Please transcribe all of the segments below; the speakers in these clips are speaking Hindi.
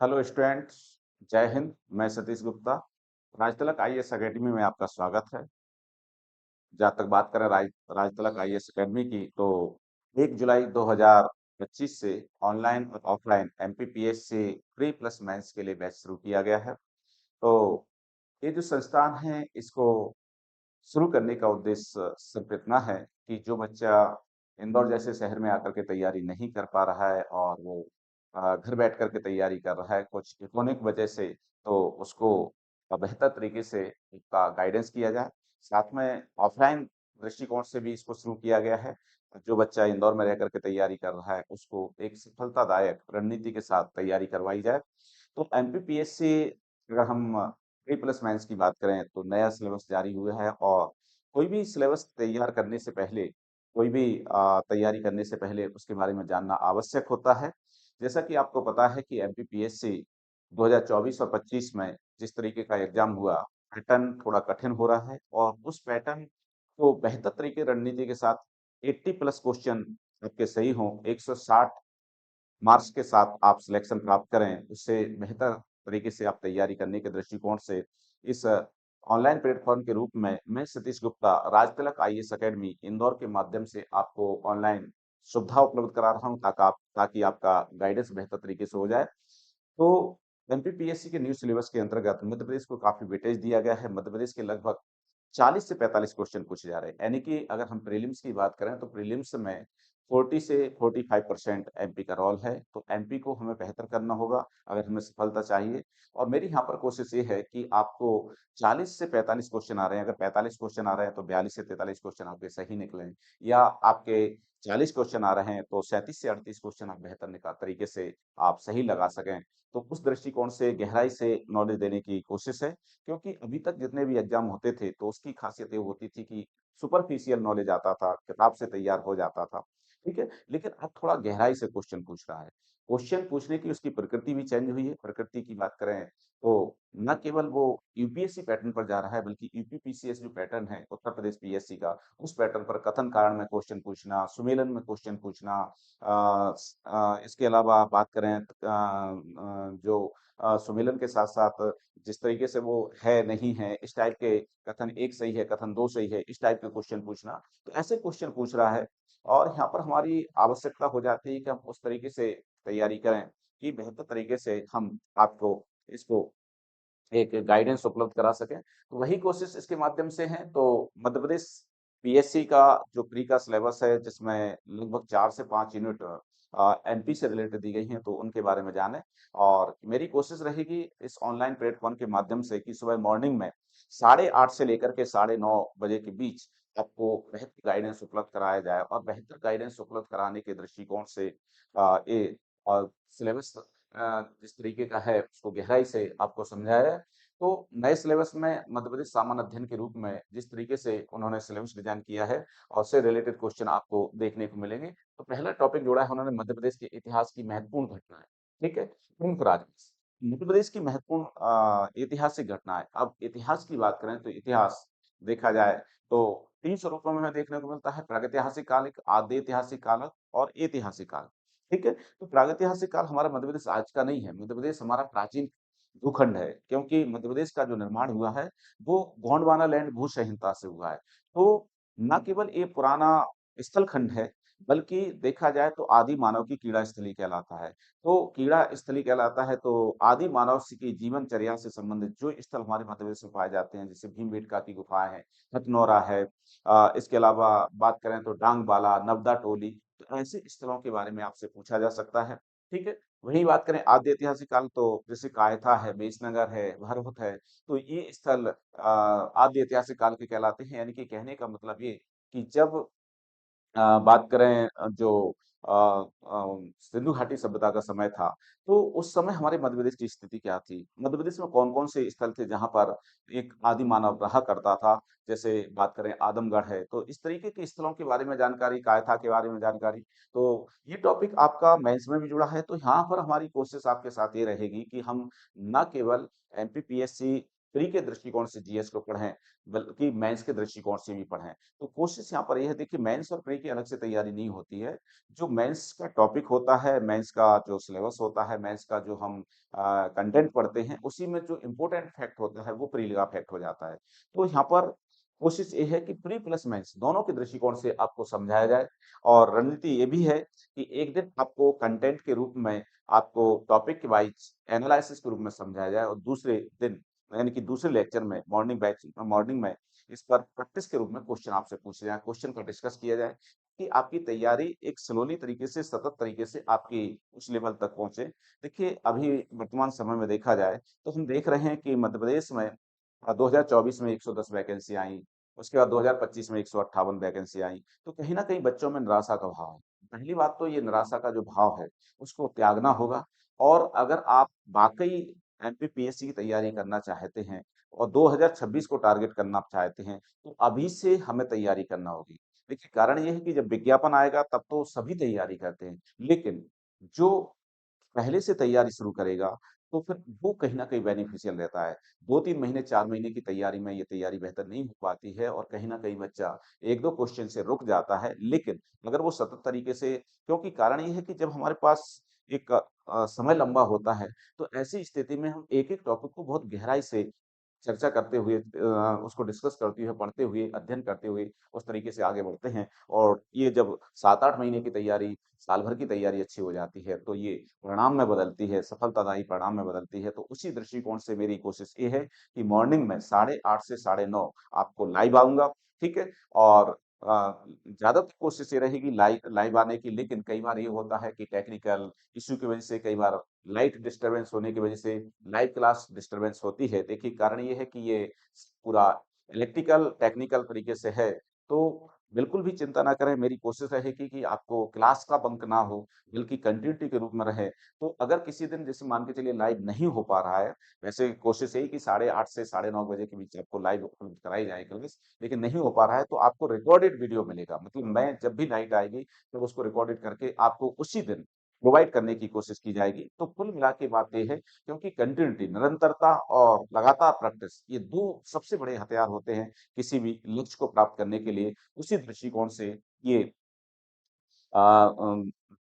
Hello students. जय हिंद। मैं सतीश गुप्ता। राजतलक आईएएस एकेडमी में आपका स्वागत है। जहाँ तक बात करें राजतलक आईएएस एकेडमी की, तो 1 जुलाई 2025 से ऑनलाइन और offline MPPSC pre plus mains के लिए बैच शुरू किया गया है। तो ये जो संस्थान है, इसको शुरू करने का उद्देश्य सिर्फ इतना है कि जो बच्चा इंदौर जैसे शहर में आकर के तैयारी नहीं कर पा रहा है और वो घर बैठ कर के तैयारी कर रहा है कुछ इकोनॉमिक वजह से, तो उसको बेहतर तरीके से उसका गाइडेंस किया जाए। साथ में ऑफलाइन दृष्टिकोण से भी इसको शुरू किया गया है। जो बच्चा इंदौर में रह करके तैयारी कर रहा है, उसको एक सफलतादायक रणनीति के साथ तैयारी करवाई जाए। तो एमपीपीएससी, अगर हम प्री प्लस मेंस की बात करें, तो नया सिलेबस जारी हुआ है और कोई भी सिलेबस तैयार करने से पहले, कोई भी तैयारी करने से पहले उसके बारे में जानना आवश्यक होता है। जैसा कि आपको पता है कि एमपीपीएससी 2024 और 25 में जिस तरीके का एग्जाम हुआ, पैटर्न थोड़ा कठिन हो रहा है और उस पैटर्न को बेहतर तरीके रणनीति के साथ 80 प्लस क्वेश्चन आपके सही हों, 160 मार्क्स के साथ आप सिलेक्शन प्राप्त करें, उससे बेहतर तरीके से आप तैयारी करने के दृष्टिकोण से इस ऑनलाइन प्लेटफॉर्म के रूप में मैं सतीश गुप्ता राजतिलक आईएएस एकेडमी इंदौर के माध्यम से आपको ऑनलाइन सुविधा उपलब्ध करा रहा हूं, ताकि आपका गाइडेंस बेहतर तरीके से हो जाए। तो एमपीपीएससी के न्यू सिलेबस के अंतर्गत मध्य प्रदेश को काफी वेटेज दिया गया है। मध्य प्रदेश के लगभग 40 से 45 क्वेश्चन पूछे जा रहे हैं। यानी कि अगर हम प्रीलिम्स की बात करें, तो प्रीलिम्स में 40 से 45% एमपी का रोल है। तो एमपी को हमें बेहतर करना होगा अगर हमें सफलता चाहिए। और मेरी यहाँ पर कोशिश ये है कि आपको 40 से 45 क्वेश्चन आ रहे हैं, अगर 45 क्वेश्चन आ रहे हैं तो 42 से 43 क्वेश्चन आपके सही निकलें, या आपके 40 क्वेश्चन आ रहे हैं तो 37 से 38 क्वेश्चन आप बेहतर निकाल तरीके से आप सही लगा सकें। तो उस दृष्टिकोण से गहराई से नॉलेज देने की कोशिश है। क्योंकि अभी तक जितने भी एग्जाम होते थे, तो उसकी खासियत ये होती थी कि सुपरफिशियल नॉलेज आता था, किताब से तैयार हो जाता था। ठीक है? लेकिन अब थोड़ा गहराई से क्वेश्चन पूछ रहा है। क्वेश्चन पूछने की उसकी प्रकृति भी चेंज हुई है। प्रकृति की बात करें, तो न केवल वो यूपीएससी पैटर्न पर जा रहा है, बल्कि यूपीपीसीएस जो पैटर्न है उत्तर प्रदेश पीएससी का, उस पैटर्न पर कथन कारण में क्वेश्चन पूछना, सुमेलन में क्वेश्चन पूछना, इसके अलावा बात करें जो सुमेलन के साथ-साथ जिस तरीके से वो है, नहीं है, इस टाइप के कथन 1 सही है, कथन 2 सही है, इस टाइप के क्वेश्चन पूछना। तो ऐसे क्वेश्चन पूछ रहा है और यहाँ पर हमारी आवश्यकता हो जाती है कि हम उस तरीके से तैयारी करें कि बेहतर तरीके से हम आपको इसको एक गाइडेंस उपलब्ध करा सकें। तो वही कोशिश इसके माध्यम से है। तो मध्य प्रदेश पीएससी का जो प्री का सिलेबस है, जिसमें लगभग 4 से 5 यूनिट एमपी से रिलेटेड दी गई हैं, तो उनके बारे में जानें। और मेरी कोशिश रहेगी इस ऑनलाइन प्लेटफ़ॉर्म के माध्यम से कि सुबह मॉर्निंग में 8:30 से लेकर के 9:30 बजे के बीच आपको बेहतर गाइडेंस उपलब्ध कराया जाए और बेहतर गाइडेंस उपलब्ध कराने के दृष्टिकोण से ये सिलेबस जिस तरीके का है, उसको गहराई से आपको समझाया है। तो नए सिलेबस में मध्य प्रदेश सामान्य अध्ययन के रूप में जिस तरीके से उन्होंने सिलेबस डिज़ाइन किया है और उससे रिलेटेड क्वेश्चन आपको देखने को मिलेंगे। तो पहला टॉपिक जोड़ा है उन्होंने मध्य प्रदेश के इतिहास की महत्वपूर्ण घटनाएँ, ठीक है? प्रमुख राजवंश। मध्य प्रदेश की महत्वपूर्ण ऐतिहासिक घटनाएँ। अब इतिहास की बात करें, तो इतिहास देखा जाए तो 3 स्वरूपों में हमें देखने को मिलता है: प्रागैतिहासिक काल, एक आद्य ऐतिहासिक काल और ऐतिहासिक काल। ठीक है? तो प्रागैतिहासिक काल हमारा मध्य प्रदेश आज का नहीं है। मध्य प्रदेश हमारा प्राचीन भूखंड है, क्योंकि मध्य प्रदेश का जो निर्माण हुआ है, वो गोंडवाना लैंड भू संहिता से हुआ है। तो न केवल ये पुराना स्थल खंड है, बल्कि देखा जाए तो आदि मानव की क्रीड़ा स्थली कहलाता है। तो क्रीड़ा स्थली कहलाता है, तो आदि मानव की जीवनचर्या से संबंधित जो स्थल हमारे मध्य प्रदेश में पाए जाते हैं, जैसे भीमबेटका की गुफाएँ हैं, हथनौरा है, इसके अलावा बात करें तो डांगबाला, नवदा टोली, तो ऐसे स्थलों के बारे में आपसे पूछा जा सकता है। ठीक है? वहीं बात करें आद्य ऐतिहासिक काल, तो जैसे कायथा है, बेसनगर है, भरहुत है, तो ये स्थल आद्य ऐतिहासिक काल के कहलाते हैं। यानी कि कहने का मतलब ये कि जब बात करें जो सिंधु घाटी सभ्यता का समय था, तो उस समय हमारे मध्य प्रदेश की स्थिति क्या थी? मध्य प्रदेश में कौन-कौन से स्थल थे जहाँ पर एक आदि मानव रहा करता था? जैसे बात करें आदमगढ़ है, तो इस तरीके के स्थलों के बारे में जानकारी, कायथा के बारे में जानकारी। तो ये टॉपिक आपका मेंस में भी जुड़ा है, तो यहाँ पर हमारी कोशिश आपके साथ ये रहेगी कि हम ना केवल एमपीपीएससी प्री के दृष्टिकोण से जीएस को पढ़ें, बल्कि मेंस के दृष्टिकोण से भी पढ़ें। तो कोशिश यहाँ पर ये है, देखिए मेंस और प्री की अलग से तैयारी नहीं होती है। जो मेंस का टॉपिक होता है, मेंस का जो सिलेबस होता है, मेंस का जो हम कंटेंट पढ़ते हैं, उसी में जो इम्पोर्टेंट फैक्ट होता है, वो प्री का फैक्ट हो जाता है। तो यहाँ पर कोशिश ये है कि प्री प्लस मेंस दोनों के दृष्टिकोण से आपको समझाया जाए, और रणनीति ये भी है कि एक दिन आपको कंटेंट के रूप में, आपको टॉपिक के वाइज एनालिसिस के रूप में समझाया जाए, और दूसरे दिन यानी कि दूसरे लेक्चर में मॉर्निंग में इस पर प्रैक्टिस के रूप में क्वेश्चन आपसे पूछे जाए, क्वेश्चन पर डिस्कस किया जाए, कि आपकी तैयारी एक स्लोली तरीके से, सतत तरीके से आपकी उस लेवल तक पहुंचे। देखिए अभी वर्तमान समय में देखा जाए तो हम देख रहे हैं कि मध्य प्रदेश में 2024 में 110 वैकेंसी आई, उसके बाद 2025 में 158 वैकेंसी आई। तो कहीं न कहीं बच्चों में निराशा का भाव है। पहली बात तो ये निराशा का जो भाव है, उसको त्यागना होगा, और अगर आप वाक़ई एमपीपीएससी की तैयारी करना चाहते हैं और 2026 को टारगेट करना चाहते हैं, तो अभी से हमें तैयारी करना होगी। देखिए कारण ये है कि जब विज्ञापन आएगा तब तो सभी तैयारी करते हैं, लेकिन जो पहले से तैयारी शुरू करेगा, तो फिर वो कहीं न कहीं बेनिफिशियल रहता है। 2-3 महीने, 4 महीने की तैयारी में ये तैयारी बेहतर नहीं हो पाती है, और कहीं न कहीं बच्चा 1-2 क्वेश्चन से रुक जाता है। लेकिन अगर वो सतत तरीके से, क्योंकि कारण ये है कि जब हमारे पास एक समय लंबा होता है, तो ऐसी स्थिति में हम एक-एक टॉपिक को बहुत गहराई से चर्चा करते हुए, उसको डिस्कस करते हुए, पढ़ते हुए, अध्ययन करते हुए उस तरीके से आगे बढ़ते हैं, और ये जब 7-8 महीने की तैयारी, साल भर की तैयारी अच्छी हो जाती है, तो ये परिणाम में बदलती है, सफलतादायी परिणाम में बदलती है। तो उसी दृष्टिकोण से मेरी कोशिश ये है कि मॉर्निंग में 8:30 से 9:30 आपको लाइव आऊँगा, ठीक है? और ज़्यादातर कोशिश ये रहेगी लाइव आने की, लेकिन कई बार ये होता है कि टेक्निकल इश्यू की वजह से, कई बार लाइट डिस्टर्बेंस होने की वजह से लाइव क्लास डिस्टर्बेंस होती है। देखिए कारण ये है कि ये पूरा इलेक्ट्रिकल टेक्निकल तरीके से है, तो बिल्कुल भी चिंता ना करें। मेरी कोशिश रहेगी कि आपको क्लास का बंक ना हो, बल्कि कंटिन्यूटी के रूप में रहे। तो अगर किसी दिन जैसे मान के चलिए लाइव नहीं हो पा रहा है, वैसे कोशिश यही कि 8:30 से 9:30 बजे के बीच आपको लाइव उपलब्ध कराई जाए क्लास, लेकिन नहीं हो पा रहा है तो आपको रिकॉर्डेड वीडियो मिलेगा। मतलब मैं जब भी नाइट आएगी, तब उसको रिकॉर्डेड करके आपको उसी दिन प्रोवाइड करने की कोशिश की जाएगी। तो कुल मिला के बात ये है, क्योंकि कंटिन्यूटी, निरंतरता और लगातार प्रैक्टिस, ये 2 सबसे बड़े हथियार होते हैं किसी भी लक्ष्य को प्राप्त करने के लिए। उसी दृष्टिकोण से ये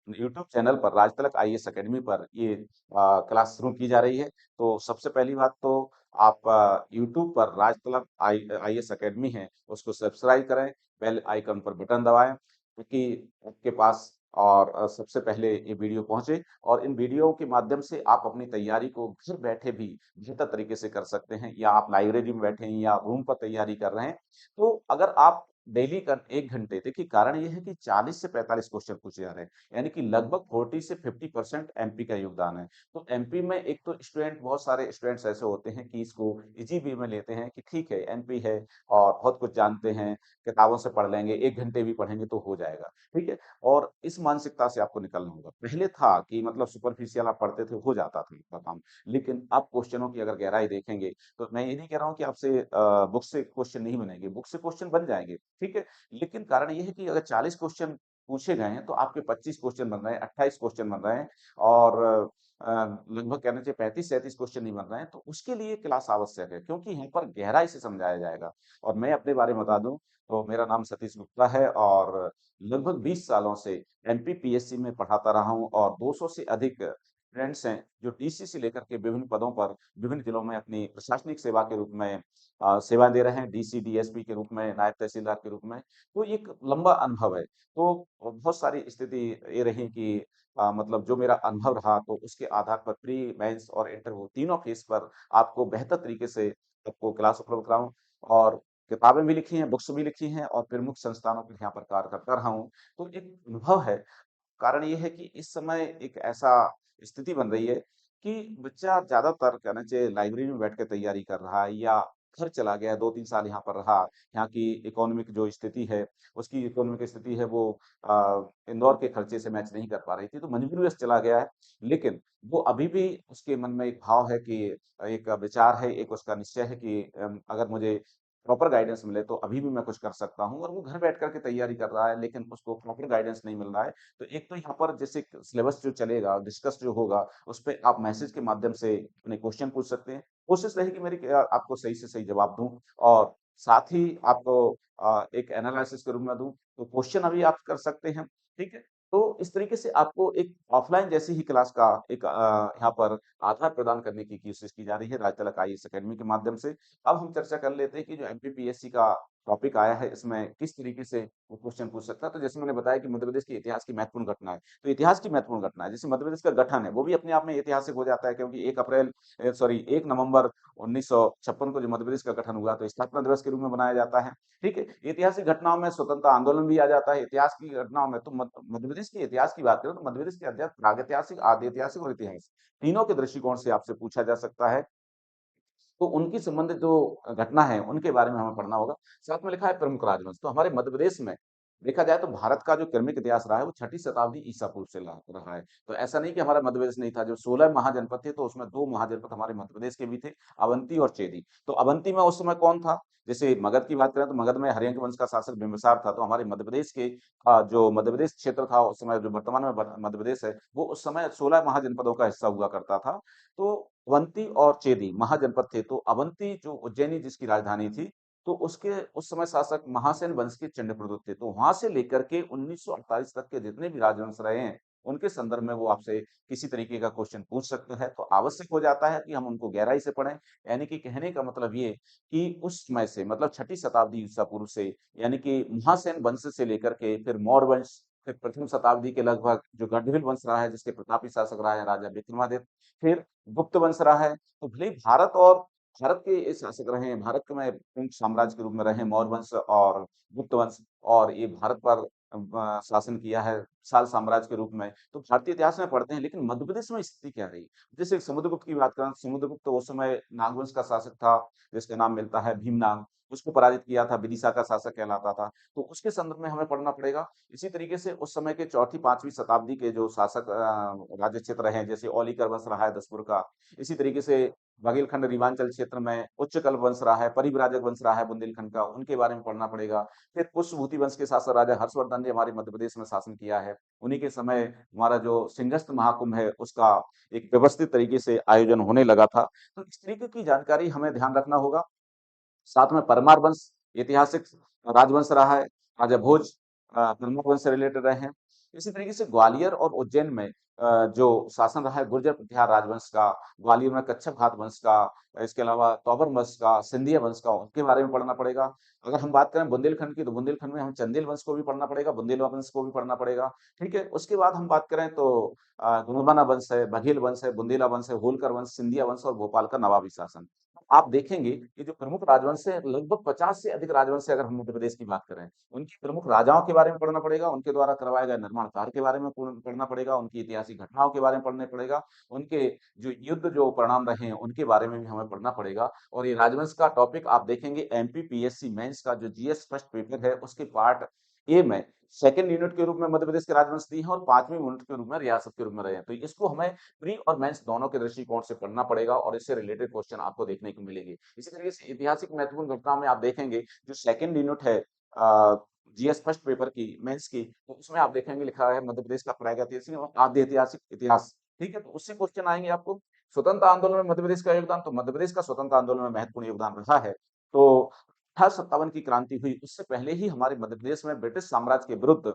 यूट्यूब चैनल पर, राजतलक आईएएस अकेडमी पर ये क्लास शुरू की जा रही है। तो सबसे पहली बात तो आप यूट्यूब पर राजतलक आईएएस अकेडमी है, उसको सब्सक्राइब करें, बेल आइकन पर बटन दबाएँ, ताकि आपके पास और सबसे पहले ये वीडियो पहुँचे, और इन वीडियो के माध्यम से आप अपनी तैयारी को घर बैठे भी बेहतर तरीके से कर सकते हैं, या आप लाइब्रेरी में बैठे हैं या रूम पर तैयारी कर रहे हैं। तो अगर आप डेली का 1 घंटे, देखिए कारण ये है कि 40 से 45 क्वेश्चन पूछे जा रहे हैं, यानी कि लगभग 40 से 50% एमपी का योगदान है। तो एमपी में एक तो स्टूडेंट, बहुत सारे स्टूडेंट्स ऐसे होते हैं कि इसको इजी वे में लेते हैं कि ठीक है एमपी है और बहुत कुछ जानते हैं, किताबों से पढ़ लेंगे, 1 घंटे भी पढ़ेंगे तो हो जाएगा, ठीक है? और इस मानसिकता से आपको निकलना होगा। पहले था कि मतलब सुपरफिशियल आप पढ़ते थे, हो जाता था आपका काम, लेकिन अब क्वेश्चनों की अगर गहराई देखेंगे, तो मैं ये नहीं कह रहा हूँ कि आपसे बुक से क्वेश्चन नहीं बनेंगे, बुक से क्वेश्चन बन जाएँगे, ठीक है? लेकिन कारण ये है कि अगर 40 क्वेश्चन पूछे गए हैं, तो आपके 25 क्वेश्चन बन रहे हैं, 28 क्वेश्चन बन रहे हैं, और लगभग कहना चाहिए 35-37 क्वेश्चन नहीं बन रहे हैं, तो उसके लिए क्लास आवश्यक है, क्योंकि यहाँ पर गहराई से समझाया जाएगा। और मैं अपने बारे में बता दूँ, तो मेरा नाम सतीश गुप्ता है, और लगभग 20 सालों से एमपीपीएससी में पढ़ाता रहा हूँ, और 200 से अधिक स्टूडेंट्स हैं, जो टीसी से लेकर के विभिन्न पदों पर, विभिन्न जिलों में अपनी प्रशासनिक सेवा के रूप में सेवा दे रहे हैं, डीसी, डीएसपी के रूप में, नायब तहसीलदार के रूप में। तो एक लंबा अनुभव है। तो बहुत सारी स्थिति ये रही कि मतलब जो मेरा अनुभव रहा, तो उसके आधार पर प्री, मेंस और इंटरव्यू तीनों फेस पर आपको बेहतर तरीके से आपको क्लास उपलब्ध कराऊँ, और किताबें भी लिखी हैं, बुक्स भी लिखी हैं, और प्रमुख संस्थानों पे यहाँ पर कार्य करता रहा हूँ। तो एक अनुभव है। कारण ये है कि इस समय एक ऐसा स्थिति बन रही है कि बच्चा ज़्यादातर कहना चाहिए लाइब्रेरी में बैठ के तैयारी कर रहा है, या घर चला गया, 2-3 साल यहाँ पर रहा, यहाँ की इकोनॉमिक जो स्थिति है, उसकी इकोनॉमिक स्थिति है वो इंदौर के खर्चे से मैच नहीं कर पा रही थी, तो मजबूरीवश चला गया है। लेकिन वो अभी भी उसके मन में एक भाव है कि एक विचार है, एक उसका निश्चय है कि अगर मुझे प्रॉपर गाइडेंस मिले तो अभी भी मैं कुछ कर सकता हूँ, और वो घर बैठ कर के तैयारी कर रहा है, लेकिन उसको प्रॉपर गाइडेंस नहीं मिल रहा है। तो एक तो यहाँ पर जैसे सिलेबस जो चलेगा, डिस्कस जो होगा, उसपे आप मैसेज के माध्यम से अपने क्वेश्चन पूछ सकते हैं। कोशिश रहेगी मेरी कि आपको सही से सही जवाब दूँ और साथ ही आपको एक एनालिसिस के रूप में दूँ। तो क्वेश्चन अभी आप कर सकते हैं, ठीक है? तो इस तरीके से आपको एक ऑफलाइन जैसी ही क्लास का एक यहाँ पर आधार प्रदान करने की कोशिश की जा रही है राजतलक आईएएस अकेडमी के माध्यम से। अब हम चर्चा कर लेते हैं कि जो एमपीपीएससी का टॉपिक आया है, इसमें किस तरीके से वो क्वेश्चन पूछ सकता है। तो जैसे मैंने बताया कि मध्य प्रदेश के इतिहास की महत्वपूर्ण घटना है। तो इतिहास की महत्वपूर्ण घटना है, जैसे मध्य प्रदेश का गठन है, वो भी अपने आप में ऐतिहासिक हो जाता है क्योंकि 1 नवंबर 1956 को जो मध्य प्रदेश का गठन हुआ, तो स्थापना दिवस के रूप में मनाया जाता है। ठीक है? ऐतिहासिक घटनाओं में स्वतंत्रता आंदोलन भी आ जाता है, इतिहास की घटनाओं में तो मध्य प्रदेश के इतिहास की बात करें तो मध्य प्रदेश के इतिहास प्रागैतिहासिक, आद्य ऐतिहासिक और इतिहास तीनों के दृष्टिकोण से आपसे पूछा जा सकता है। तो उनकी संबंधित जो घटना है, उनके बारे में हमें पढ़ना होगा। साथ में लिखा है प्रमुख राजवंश, तो हमारे मध्य प्रदेश में देखा जाए तो भारत का जो क्रमिक इतिहास रहा है, वो 6ठी शताब्दी ईसा पूर्व से रहा है। तो ऐसा नहीं कि हमारा मध्य प्रदेश नहीं था, जो 16 महाजनपद थे, तो उसमें 2 महाजनपद हमारे मध्य प्रदेश के भी थे, अवंती और चेदी। तो अवंती में उस समय कौन था? जैसे मगध की बात करें तो मगध में हर्यंक वंश का शासक बिंबिसार था, तो हमारे मध्य प्रदेश के जो मध्य प्रदेश क्षेत्र था उस समय, जो वर्तमान में मध्य प्रदेश है, वो उस समय 16 महाजनपदों का हिस्सा हुआ करता था। तो अवंती और चेदी महाजनपद थे। तो अवंती जो उज्जैनी जिसकी राजधानी थी, तो उसके उस समय शासक महासेन वंश के चंद्रप्रद्युत थे। तो वहां से लेकर के 1948 तक के जितने भी राजवंश रहे हैं, उनके संदर्भ में वो आपसे किसी तरीके का क्वेश्चन पूछ सकते हैं। तो आवश्यक हो जाता है कि हम उनको गहराई से पढ़ें। यानी कि कहने का मतलब ये कि उस समय से मतलब 6ठी शताब्दी ईसा पूर्व से, यानी कि महासेन वंश से लेकर के फिर मौर्य वंश, फिर प्रथम शताब्दी के लगभग जो गढ़विल वंश रहा है, जिसके प्रतापी शासक रहा है राजा विक्रमादित्य, फिर गुप्त वंश रहा है। तो भले ही भारत के ये शासक रहे हैं, भारत के में प्रमुख साम्राज्य के रूप में रहे मौर्य वंश और गुप्त वंश, और ये भारत पर शासन किया है विशाल साम्राज्य के रूप में। तो भारतीय इतिहास में पढ़ते हैं, लेकिन मध्य प्रदेश में स्थिति क्या रही? जैसे समुद्रगुप्त की बात करें, समुद्रगुप्त तो उस समय नागवंश का शासक था, जिसका नाम मिलता है भीमनाग। उसको पराजित किया था, विदिशा का शासक कहलाता था। तो उसके संदर्भ में हमें पढ़ना पड़ेगा। इसी तरीके से उस समय के 4ठी-5वीं शताब्दी के जो शासक राज्य क्षेत्र हैं, जैसे औलिकर वंश रहा है दसपुर का। इसी तरीके से बघेलखंड रीवांचल क्षेत्र में उच्चकल वंश रहा है, परिव्राजक वंश रहा है बुंदेलखंड का, उनके बारे में पढ़ना पड़ेगा। फिर पुष्यभूति वंश के शासक राजा हर्षवर्धन ने हमारे मध्य प्रदेश में शासन किया है। उन्हीं के समय हमारा जो सिंहस्थ महाकुंभ है, उसका एक व्यवस्थित तरीके से आयोजन होने लगा था। तो इस तरीके की जानकारी हमें ध्यान रखना होगा। साथ में परमार वंश ऐतिहासिक राजवंश रहा है, राजा भोज परमार वंश से रिलेटेड रहे हैं। इसी तरीके से ग्वालियर और उज्जैन में जो शासन रहा है गुर्जर प्रतिहार राजवंश का, ग्वालियर में कच्छप हात वंश का, इसके अलावा तोबर वंश का, सिंधिया वंश का, उनके बारे में पढ़ना पड़ेगा। अगर हम बात करें बुंदेलखंड की, तो बुंदेलखंड में हमें चंदेल वंश को भी पढ़ना पड़ेगा, बुंदेलवा वंश को भी पढ़ना पड़ेगा। ठीक है? उसके बाद हम बात करें तो गुणवाना वंश है, बघेल वंश है, बुंदेला वंश है, होलकर वंश, सिंधिया वंश और भोपाल का नवाबी शासन। आप देखेंगे कि जो प्रमुख राजवंश है, लगभग 50 से अधिक राजवंश है अगर हम मध्य प्रदेश की बात करें। उनकी प्रमुख राजाओं के बारे में पढ़ना पड़ेगा, उनके द्वारा करवाए गए निर्माण कार्य के बारे में पढ़ना पड़ेगा, उनकी ऐतिहासिक घटनाओं के बारे में पढ़ना पड़ेगा, उनके जो युद्ध जो परिणाम रहे हैं, उनके बारे में भी हमें पढ़ना पड़ेगा। और ये राजवंश का टॉपिक आप देखेंगे एमपीपीएससी मेंस का जो जीएस फर्स्ट पेपर है, उसके पार्ट ए में सेकंड यूनिट के रूप में मध्य प्रदेश के राजवंश दी है और 5वीं यूनिट के रूप में रियासत के रूप में रहे हैं। तो इसको हमें प्री और मेंस दोनों के दृष्टिकोण से पढ़ना पड़ेगा और इससे रिलेटेड क्वेश्चन आपको देखने को मिलेंगे। इसी तरीके से ऐतिहासिक महत्वपूर्ण घटनाओं में आप देखेंगे जो सेकंड यूनिट है जीएस फर्स्ट पेपर की मेंस की, तो उसमें आप देखेंगे लिखा है मध्य प्रदेश का प्रागैतिहासिक और आद्य ऐतिहासिक इतिहास। ठीक है? तो उससे क्वेश्चन आएंगे आपको। स्वतंत्रता आंदोलन में मध्य प्रदेश का योगदान, तो मध्य प्रदेश का स्वतंत्रता आंदोलन में महत्वपूर्ण योगदान रहा है। तो 1857 की क्रांति हुई, उससे पहले ही हमारे मध्य प्रदेश में ब्रिटिश साम्राज्य के विरुद्ध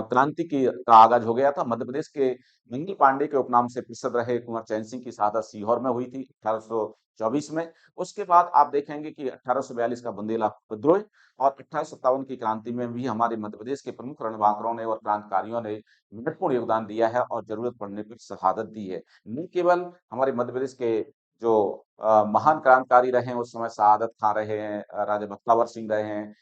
क्रांति की का आगाज हो गया था। मध्य प्रदेश के मंगल पांडे के उपनाम से प्रसिद्ध रहे कुंवर चैन सिंह की शहादत सीहोर में हुई थी 1824 में। उसके बाद आप देखेंगे कि 1842 का बुंदेला विद्रोह और 1857 की क्रांति में भी हमारे मध्य प्रदेश के प्रमुख रणबांकुरों ने और क्रांतिकारियों ने महत्वपूर्ण योगदान दिया है और जरूरत पड़ने पर शहादत दी है। न केवल हमारे मध्य प्रदेश के जो महान क्रांतिकारी रहे हैं उस समय शहादत खां रहे हैं, राजा बख्तावर सिंह रहे हैं,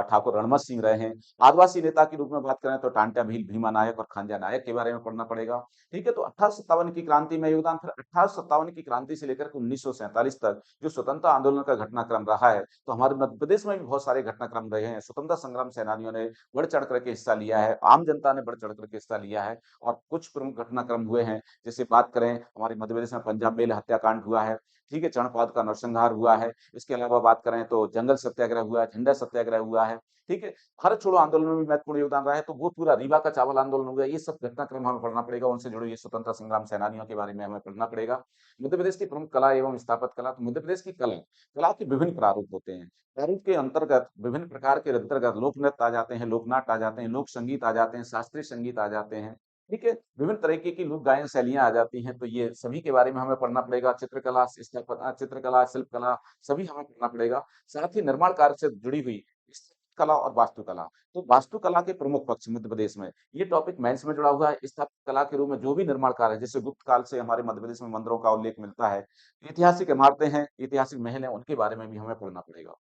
ठाकुर रणमत सिंह रहे हैं। आदिवासी नेता के रूप में बात करें तो टांटा भील भीमा नायक और खंजा नायक के बारे में पढ़ना पड़ेगा। ठीक है? तो 1857 की क्रांति में योगदान, फिर 1857 की क्रांति से लेकर के 1947 तक जो स्वतंत्रता आंदोलन का घटनाक्रम रहा है, तो हमारे मध्य प्रदेश में भी बहुत सारे घटनाक्रम रहे हैं। स्वतंत्रता संग्राम सेनानियों ने बढ़ चढ़ करके हिस्सा लिया है, आम जनता ने बढ़ चढ़ करके हिस्सा लिया है और कुछ प्रमुख घटनाक्रम हुए हैं। जैसे बात करें हमारे मध्य प्रदेश में पंजाब मेल हत्याकांड हुआ है। ठीक है, चरणपाद का नरसंहार हुआ है। इसके अलावा बात करें तो जंगल सत्याग्रह हुआ है, झंडा सत्याग्रह हुआ है, ठीक है। भारत छोड़ो आंदोलन में भी महत्वपूर्ण योगदान रहा है, तो वो पूरा रीवा का चावल आंदोलन हो गया, ये सब घटनाक्रम हमें पढ़ना पड़ेगा, उनसे जुड़े हुए स्वतंत्रता संग्राम सेनानियों के बारे में हमें पढ़ना पड़ेगा। मध्य प्रदेश की प्रमुख कला एवं स्थापत्य कला, तो मध्य प्रदेश की कला के विभिन्न प्रारूप होते हैं। प्रारूप के अंतर्गत विभिन्न प्रकार के अंतर्गत लोक नृत्य आ जाते हैं, लोक नाट्य आ जाते हैं, लोक संगीत आ जाते हैं, शास्त्रीय संगीत आ जाते हैं, ठीक है। विभिन्न तरीके की लोक गायन शैलियाँ आ जाती हैं, तो ये सभी के बारे में हमें पढ़ना पड़ेगा। चित्रकला, शिल्प कला सभी हमें पढ़ना पड़ेगा। साथ ही निर्माण कार्य से जुड़ी हुई स्थापत्य कला और वास्तुकला। तो वास्तुकला के प्रमुख पक्ष मध्य प्रदेश में, ये टॉपिक मेंस में जुड़ा हुआ है। स्थापत्य कला के रूप में जो भी निर्माण कार्य है, जैसे गुप्त काल से हमारे मध्य प्रदेश में मंदिरों का उल्लेख मिलता है, ऐतिहासिक इमारतें हैं, ऐतिहासिक महल हैं, उनके बारे में भी हमें पढ़ना पड़ेगा।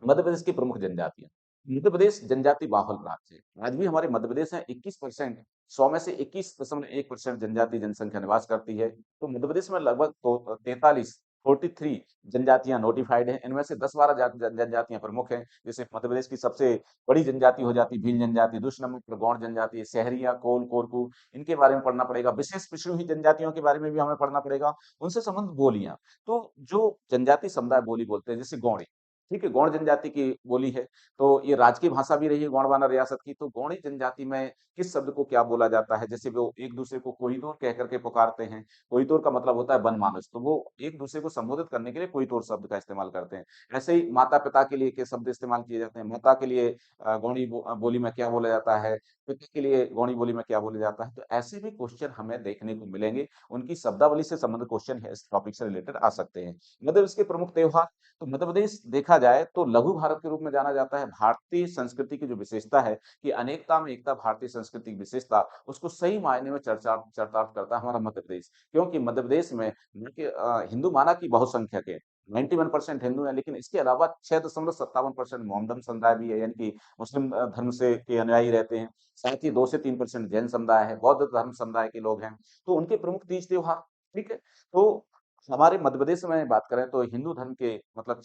मध्य प्रदेश की प्रमुख जनजातियां, मध्य प्रदेश जनजाति बाहुल राज्य है। आज भी हमारे मध्य प्रदेश में 21%, 100 में से 21.1% जनजाति जनसंख्या निवास करती है। तो मध्य प्रदेश में लगभग तो 43 जनजातियां नोटिफाइड हैं। इनमें से 10-12 जनजातियां प्रमुख हैं। जैसे मध्य प्रदेश की सबसे बड़ी जनजाति हो जाती है भील जनजाति, दूसरे नंबर पर गौंड जनजाति, सहरिया, कोल, कोरकू, इनके बारे में पढ़ना पड़ेगा। विशेष पिछड़ी हुई जनजातियों के बारे में भी हमें पढ़ना पड़ेगा। उनसे संबंधित बोलियां, तो जो जनजाति समुदाय बोली बोलते हैं, जैसे गौड़ी, ठीक है, गौड़ जनजाति की बोली है, तो ये राजकीय भाषा भी रही है गोंडवाना रियासत की। तो गौड़ी जनजाति में किस शब्द को क्या बोला जाता है, जैसे वो एक दूसरे को कोहिनूर कह करके पुकारते हैं। कोहिनूर का मतलब होता है बनमानस, तो वो एक दूसरे को संबोधित करने के लिए कोहिनूर शब्द का इस्तेमाल करते हैं। ऐसे ही माता पिता के लिए के शब्द इस्तेमाल किए जाते हैं। माता के लिए गौड़ी बोली में क्या बोला जाता है, पिता के लिए गौड़ी बोली में क्या बोला जाता है। तो ऐसे भी क्वेश्चन हमें देखने को मिलेंगे, उनकी शब्दावली से संबंधित क्वेश्चन है इस टॉपिक से रिलेटेड आ सकते हैं। मतलब इसके प्रमुख त्योहार, तो मध्य प्रदेश देखा जाए तो लघु भारत के रूप में जाना जाता है। भारतीय संस्कृति की जो विशेषता है कि अनेकता में एकता, भारतीय संस्कृति की विशेषता, उसको सही मायने में चरितार्थ करता है हमारा मध्य प्रदेश। क्योंकि मध्य प्रदेश में न कि हिंदू माना की बहुसंख्यक है, 91% हिंदू है, लेकिन इसके अलावा 6.57% मोहम्मदन समुदाय भी है, यानी कि मुस्लिम धर्म से के अनुयायी रहते हैं। साथ ही 2 से 3% जैन समुदाय है, बौद्ध धर्म समुदाय के लोग हैं। तो उनके प्रमुख तीज त्योहार, ठीक है। तो हमारे मध्य प्रदेश में बात करें तो हिंदू धर्म के मतलब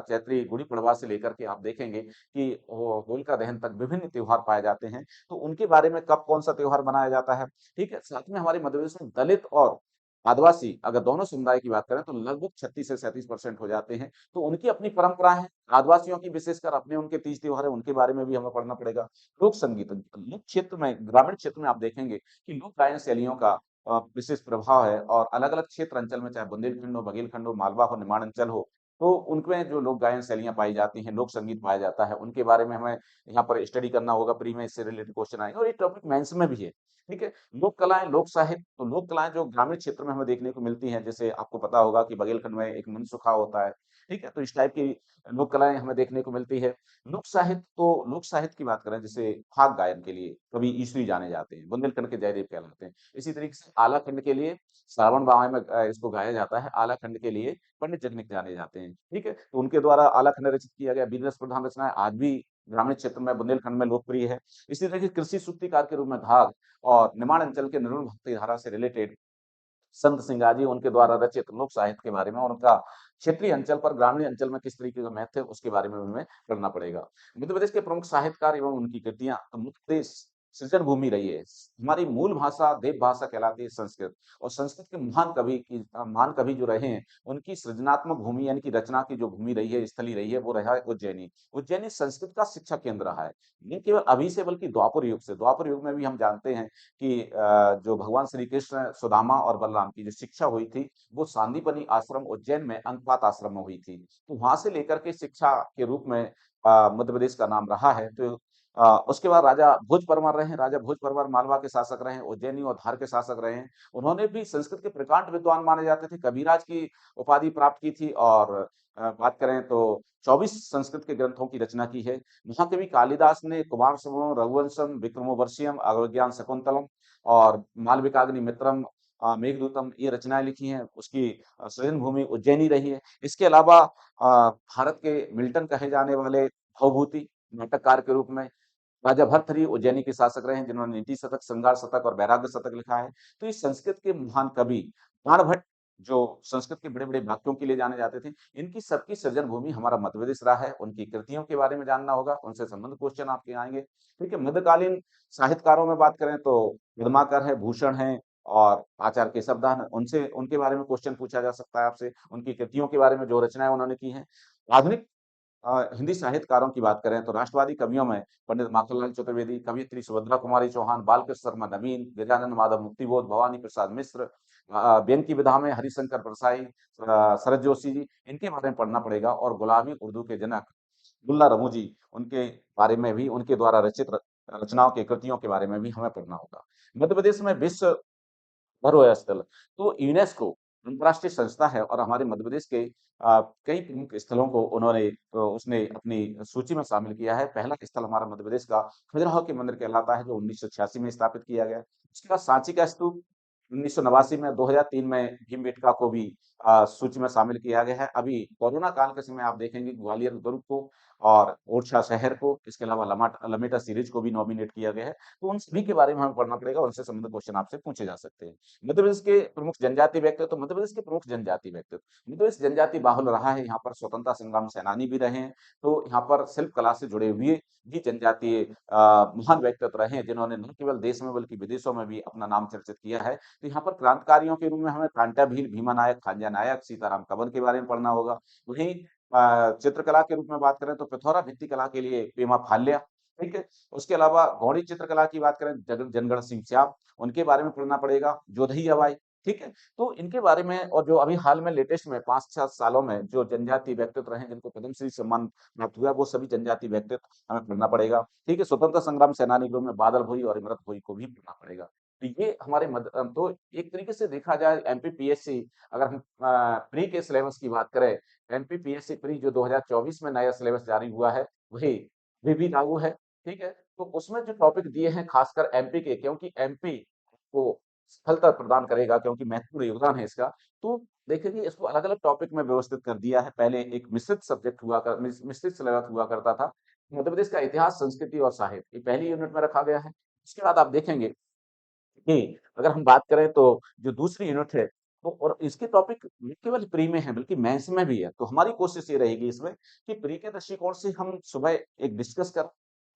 चैत्री गुड़ी पड़वा से लेकर के आप देखेंगे कि होलिका दहन तक विभिन्न त्योहार पाए जाते हैं। तो उनके बारे में कब कौन सा त्योहार मनाया जाता है, ठीक है। साथ में हमारे मध्य प्रदेश में दलित और आदिवासी अगर दोनों समुदाय की बात करें तो लगभग 36 से 37% हो जाते हैं। तो उनकी अपनी परंपरा है, आदिवासियों की विशेषकर अपने उनके तीज त्योहार है, उनके बारे में भी हमें पढ़ना पड़ेगा। लोक संगीत, लोक क्षेत्र में, ग्रामीण क्षेत्र में आप देखेंगे कि लोक गायन शैलियों का विशेष प्रभाव है, और अलग-अलग क्षेत्र अंचल में, चाहे बुंदेलखंड हो, बघेलखंड हो, मालवा हो, निमाड़ अंचल हो, तो उनमें जो लोक गायन शैलियाँ पाई जाती हैं, लोक संगीत पाया जाता है, उनके बारे में हमें यहाँ पर स्टडी करना होगा। प्री में इससे रिलेटेड क्वेश्चन आएँगे और ये टॉपिक मेंस में भी है, ठीक है। लोक कलाएँ, लोक साहित्य, तो लोक कलाएँ जो ग्रामीण क्षेत्र में हमें देखने को मिलती हैं, जैसे आपको पता होगा कि बघेलखंड में एक मनसुखा होता है, ठीक है। तो इस टाइप की लोक कलाएँ हमें देखने को मिलती है। लोक साहित्य की बात करें, जैसे फाग गायन के लिए कवि ईसरी जाने जाते हैं, बुंदेलखंड के जयदेव कहलाते हैं। इसी तरीके से आलाखंड के लिए श्रावण बावण में इसको गाया जाता है। आलाखंड के लिए पंडित जगनिक जाने जाते हैं, ठीक है। तो उनके द्वारा आलाखंड रचित किया गया बीज रस प्रधान रचनाएँ आज भी ग्रामीण क्षेत्र में बुंदेलखंड में लोकप्रिय है। इसी तरह के कृषि सूक्तिकार के रूप में घाघ और निमाड़ अंचल के निर्मल भक्ति धारा से रिलेटेड संत सिंगाजी, उनके द्वारा रचित लोक साहित्य के बारे में और उनका क्षेत्रीय अंचल पर, ग्रामीण अंचल में किस तरीके का महत्व है, उसके बारे में भी हमें पढ़ना पड़ेगा। मध्य प्रदेश के प्रमुख साहित्यकार एवं उनकी कृतियाँ, तो मध्य प्रदेश सृजन भूमि रही है। हमारी मूल भाषा देव भाषा कहलाती है संस्कृत, और संस्कृत के महान कवि जो रहे हैं, उनकी सृजनात्मक भूमि यानी कि रचना की जो भूमि रही है, स्थली रही है, वो रहा है उज्जैनी। उज्जैनी संस्कृत का शिक्षा केंद्र रहा है। नहीं केवल अभी से बल्कि द्वापर युग से, द्वापर युग में भी हम जानते हैं कि जो भगवान श्री कृष्ण, सुदामा और बलराम की जो शिक्षा हुई थी, वो सांदीपनि आश्रम उज्जैन में अंकपात आश्रम में हुई थी। तो वहां से लेकर के शिक्षा के रूप में मध्य प्रदेश का नाम रहा है। तो उसके बाद राजा भोज परमार रहे हैं। राजा भोज परमार मालवा के शासक रहे हैं, उज्जैनी और धार के शासक रहे हैं। उन्होंने भी संस्कृत के प्रकांड विद्वान माने जाते थे, कविराज की उपाधि प्राप्त की थी, और बात करें तो 24 संस्कृत के ग्रंथों की रचना की है। महाकवि कालिदास ने कुमार संभवम, रघुवंशम, विक्रमोर्वशीयम, अभिज्ञान शकुंतलम और मालविकाग्नि मित्रम, मेघदूतम, ये रचनाएं लिखी हैं। उसकी सृजन भूमि उज्जैनी रही है। इसके अलावा भारत के मिल्टन कहे जाने वाले भवभूति नाटककार के रूप में राजा भर्तृहरि उज्जैनी के शासक रहे हैं, जिन्होंने नीति शतक, श्रृंगार शतक और वैराग्य शतक लिखा है। तो इस संस्कृत के महान कवि बाणभट्ट, जो संस्कृत के बड़े-बड़े वाक्यों के लिए जाने जाते थे, इनकी सबकी सृजन भूमि हमारा मध्य प्रदेश रहा है। उनकी कृतियों के बारे में जानना होगा, उनसे संबंधित क्वेश्चन आपके आएँगे। ठीक है, मध्यकालीन साहित्यकारों में बात करें तो पद्माकर हैं, भूषण हैं, और आचार्य केशवदास हैं, उनसे उनके बारे में क्वेश्चन पूछा जा सकता है आपसे, उनकी कृतियों के बारे में जो रचनाएँ उन्होंने की हैं। आधुनिक हिंदी साहित्यकारों की बात करें तो राष्ट्रवादी कवियों में पंडित माखनलाल चतुर्वेदी, कवयित्री सुभद्रा कुमारी चौहान, बालकृष्ण शर्मा नवीन, गजानन माधव मुक्तिबोध, भवानी प्रसाद मिश्र, व्यंग्य की विधा में हरिशंकर परसाई, शरद जोशी जी, इनके बारे में पढ़ना पड़ेगा। और गुलामी उर्दू के जनक मुल्ला रमूजी, उनके बारे में भी, उनके द्वारा रचित रचनाओं की कृतियों के बारे में भी हमें पढ़ना होगा। मध्य प्रदेश में विश्व धरोहर स्थल, तो यूनेस्को अंतर्राष्ट्रीय संस्था है और हमारे मध्य प्रदेश के कई प्रमुख स्थलों को उसने अपनी सूची में शामिल किया है। पहला स्थल हमारा मध्य प्रदेश का खजुराहो के मंदिर कहलाता है, जो 1986 में स्थापित किया गया। उसके बाद सांची का स्तूप 1989 में, 2003 में भीमबेटका को भी सूची में शामिल किया गया है। अभी कोरोना काल के समय आप देखेंगे ग्वालियर दुर्ग को और ओरछा शहर को, इसके अलावा लमेटा सीरीज को भी नॉमिनेट किया गया है। तो उन सभी के बारे में हमें पढ़ना पड़ेगा, उनसे संबंधित क्वेश्चन आपसे पूछे जा सकते हैं। मध्य प्रदेश के प्रमुख जनजातीय व्यक्तित्व, तो मध्य प्रदेश के प्रमुख जनजातीय व्यक्तित्व, मध्य प्रदेश जनजाति बाहुल रहा है, यहाँ पर स्वतंत्रता संग्राम सेनानी भी रहे हैं, तो यहाँ पर शिल्प कला से जुड़े हुए भी जनजातीय महान व्यक्तित्व रहे हैं, जिन्होंने न केवल देश में बल्कि विदेशों में भी अपना नाम चर्चित किया है। तो यहाँ पर क्रांतिकारियों के रूप में हमें कांटा भील, भीमा नायक, खांजा नायक, सीताराम कबर के बारे में पढ़ना होगा। वहीं चित्रकला के रूप में बात करें तो पिथौरा भित्ति कला के लिए पेमा फाल्या, ठीक है। उसके अलावा गौड़ी चित्रकला की बात करें जनगण सिंह श्याम, उनके बारे में पढ़ना पड़ेगा। जोधई हवाई, ठीक है। तो इनके बारे में, और जो अभी हाल में लेटेस्ट में 5-6 सालों में जो जनजातीय व्यक्तित्व रहे जिनको पद्मश्री सम्मान प्राप्त हुआ, वो सभी जनजातीय व्यक्तित्व हमें पढ़ना पड़ेगा, ठीक है। स्वतंत्रता संग्राम सेनानी के रूप में बादल भोई और इमरत भोई को भी पढ़ना पड़ेगा। तो ये हमारे तो एक तरीके से देखा जाए एमपीपीएससी, अगर हम प्री के सिलेबस की बात करें, एमपीपीएससी प्री जो 2024 में नया सिलेबस जारी हुआ है, वही अभी भी लागू है, ठीक है। तो उसमें जो टॉपिक दिए हैं खासकर एमपी के, क्योंकि एमपी को सफलता प्रदान करेगा, क्योंकि महत्वपूर्ण योगदान है इसका। तो देखिए इसको अलग-अलग टॉपिक में व्यवस्थित कर दिया है। पहले एक मिश्रित सब्जेक्ट मिश्रित सिलेबस हुआ करता था। मध्य प्रदेश का इतिहास, संस्कृति और साहित्य, ये पहली यूनिट में रखा गया है। उसके बाद आप देखेंगे कि अगर हम बात करें तो जो दूसरी यूनिट है, तो और इसके टॉपिक न केवल प्री में है बल्कि मेंस में भी है। तो हमारी कोशिश ये रहेगी इसमें कि प्री के दृष्टिकोण से हम सुबह एक डिस्कस कर,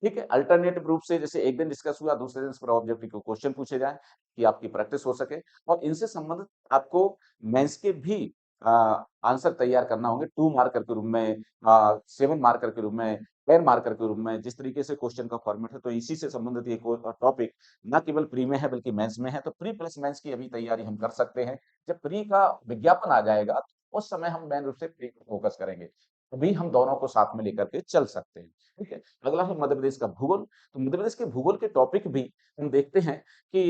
ठीक है, अल्टरनेटिव रूप से, जैसे एक दिन डिस्कस हुआ, दूसरे दिन इस पर ऑब्जेक्टिव के क्वेश्चन पूछे जाएँ कि आपकी प्रैक्टिस हो सके। और इनसे संबंधित आपको मेंस के भी आंसर तैयार करना होंगे, 2 मार्कर के रूप में, 7 मार्कर के रूप में, 10 मार्कर के रूप में, जिस तरीके से क्वेश्चन का फॉर्मेट है। तो इसी से संबंधित ये टॉपिक ना केवल प्री में है बल्कि मेंस में है। तो प्री प्लस मेंस की अभी तैयारी हम कर सकते हैं। जब प्री का विज्ञापन आ जाएगा, तो उस समय हम मेन रूप से प्री पर फोकस करेंगे। तभी हम दोनों को साथ में लेकर के चल सकते हैं, ठीक है। अगला है मध्य प्रदेश का भूगोल। तो मध्य प्रदेश के भूगोल के टॉपिक भी हम देखते हैं कि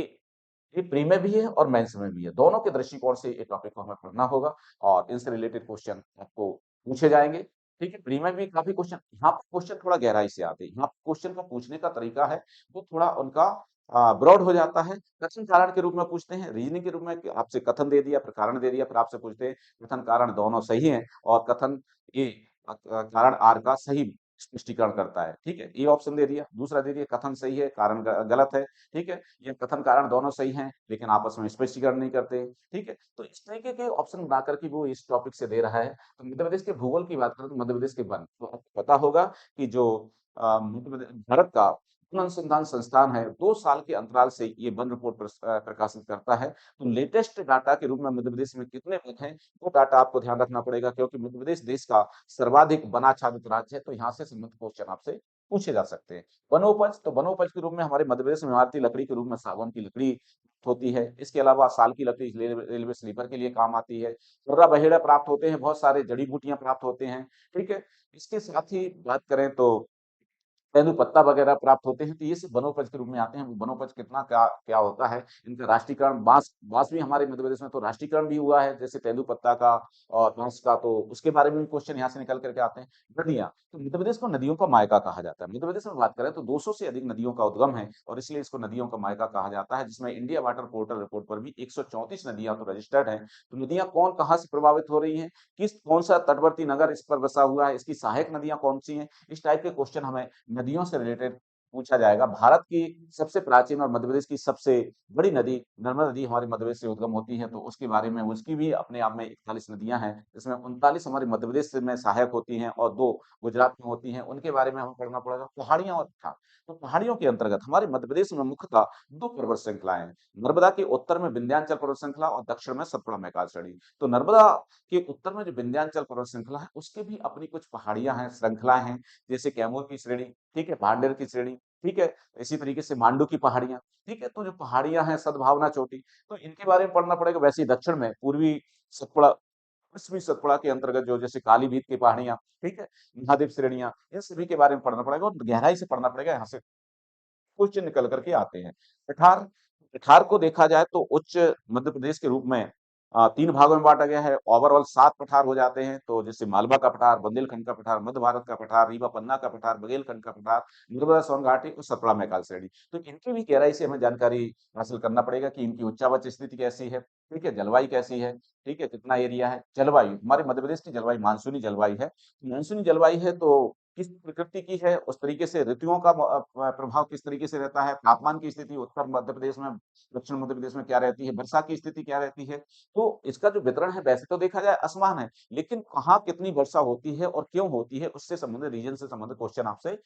ये प्री में भी है और मेंस में भी है। दोनों के दृष्टिकोण से ये टॉपिक को हमें पढ़ना होगा और इनसे रिलेटेड क्वेश्चन आपको पूछे जाएँगे, ठीक है। प्री में भी काफ़ी क्वेश्चन, यहाँ पर क्वेश्चन थोड़ा गहराई से आते हैं। यहाँ क्वेश्चन का पूछने का तरीका है, वो थोड़ा उनका ब्रॉड हो जाता है। कथन कारण के रूप में पूछते हैं, रीजनिंग के रूप में कि आपसे कथन दे दिया, फिर कारण दे दिया, फिर आपसे पूछते हैं कथन कारण दोनों सही हैं और कथन ए कारण आर का सही स्पष्टीकरण करता है, ठीक है। ए ऑप्शन दे दिया, दूसरा दे दिया कथन सही है, कारण गलत है, ठीक है। ये कथन कारण दोनों सही हैं, लेकिन आपस में स्पष्टीकरण नहीं करते, ठीक है। तो इस तरीके के ऑप्शन बनाकर के वो इस टॉपिक से दे रहा है। तो मध्य प्रदेश के भूगोल की बात करें तो मध्य प्रदेश के वन, तो आपको पता होगा कि जो मध्य प्रदेश भारत का वन अनुसंधान संस्थान है, 2 साल के अंतराल से ये वन रिपोर्ट प्रकाशित करता है। तो लेटेस्ट डाटा के रूप में मध्य प्रदेश में कितने वन हैं, वो डाटा आपको ध्यान रखना पड़ेगा, क्योंकि मध्य प्रदेश देश का सर्वाधिक वनाच्छादित राज्य है। तो यहाँ से संबंधित क्वेश्चन आपसे पूछे जा सकते हैं। वनोपज, तो वनोपज के रूप में हमारे मध्य प्रदेश में इमारती लकड़ी के रूप में सागवान की लकड़ी होती है। इसके अलावा साल की लकड़ी रेलवे स्लीपर के लिए काम आती है। कर्रा बहेड़ा प्राप्त होते हैं, बहुत सारे जड़ी बूटियां प्राप्त होते हैं, ठीक है। इसके साथ ही बात करें तो तेंदूपत्ता वगैरह प्राप्त होते हैं। तो ये सब वनोपज के रूप में आते हैं। वनोपज कितना क्या क्या होता है, इनका राष्ट्रीयकरण, बांस बांस भी हमारे मध्य प्रदेश में तो राष्ट्रीयकरण भी हुआ है, जैसे तेंदूपत्ता का और बांस का, तो उसके बारे में भी क्वेश्चन यहाँ से निकल करके आते हैं। नदियां, तो मध्य प्रदेश को नदियों का मायका कहा जाता है। मध्य प्रदेश में बात करें तो 200 से अधिक नदियों का उद्गम है और इसलिए इसको नदियों का मायका कहा जाता है, जिसमें इंडिया वाटर पोर्टल रिपोर्ट पर भी 134 नदियां तो रजिस्टर्ड हैं। तो नदियां कौन कहाँ से प्रभावित हो रही हैं, कौन सा तटवर्ती नगर इस पर बसा हुआ है, इसकी सहायक नदियां कौन सी हैं, इस टाइप के क्वेश्चन हमें नदियों से रिलेटेड पूछा जाएगा। भारत की सबसे प्राचीन और मध्य प्रदेश की सबसे बड़ी नदी नर्मदा नदी हमारे मध्य प्रदेश से उद्गम होती है, तो उसके बारे में उसकी भी अपने आप में 41 नदियां हैं, जिसमें 39 हमारे मध्य प्रदेश से में सहायक होती हैं और 2 गुजरात में होती हैं। उनके बारे में हमें पढ़ना पड़ेगा। पहाड़ियां और पठार, तो पहाड़ियों के अंतर्गत हमारे मध्य प्रदेश में मुख्यतः 2 पर्वत श्रृंखलाएं हैं। नर्मदा के उत्तर में विंध्याचल पर्वत श्रृंखला और दक्षिण में सतपुड़ा मैकाल श्रेणी। तो नर्मदा के उत्तर में जो विंध्याचल पर्वत श्रृंखला है, उसके भी अपनी कुछ पहाड़ियां हैं, श्रृंखलाएं हैं, जैसे कैमूर की श्रेणी, ठीक है, भांडेर की श्रेणी, ठीक है, इसी तरीके से मांडू की पहाड़ियां, ठीक है। तो जो पहाड़ियां हैं, सद्भावना चोटी, तो इनके बारे में पढ़ना पड़ेगा। वैसे ही दक्षिण में पूर्वी सतपुड़ा, पश्चिमी सतपुड़ा के अंतर्गत जो जैसे कालीभीत की पहाड़ियां, ठीक है, महादेव श्रेणियां, इन सभी के बारे में पढ़ना पड़ेगा और गहराई से पढ़ना पड़ेगा। यहाँ से क्वेश्चन निकल करके आते हैं। कठार, कठार को देखा जाए तो उच्च मध्य प्रदेश के रूप में 3 भागों में बाँटा गया है। ओवरऑल 7 पठार हो जाते हैं। तो जैसे मालवा का पठार, बुंदेलखंड का पठार, मध्य भारत का पठार, रीवा पन्ना का पठार, बघेलखंड का पठार, नर्मदा सोन घाटी और सतपुड़ा मैकाल श्रेणी। तो इनकी भी गहराई से हमें जानकारी हासिल करना पड़ेगा कि इनकी उच्चावच स्थिति कैसी है, ठीक है, जलवायु कैसी है, ठीक है, कितना एरिया है। जलवायु, हमारे मध्य प्रदेश की जलवायु मानसूनी जलवायु है। मानसूनी जलवायु है तो किस प्रकृति की है, उस तरीके से ऋतुओं का प्रभाव किस तरीके से रहता है, तापमान की स्थिति उत्तर मध्य प्रदेश में, दक्षिण मध्य प्रदेश में क्या रहती है, वर्षा की स्थिति क्या रहती है। तो इसका जो वितरण है वैसे तो देखा जाए असमान है, लेकिन कहाँ कितनी वर्षा होती है और क्यों होती है, उससे संबंधित रीजन से संबंधित क्वेश्चन आपसे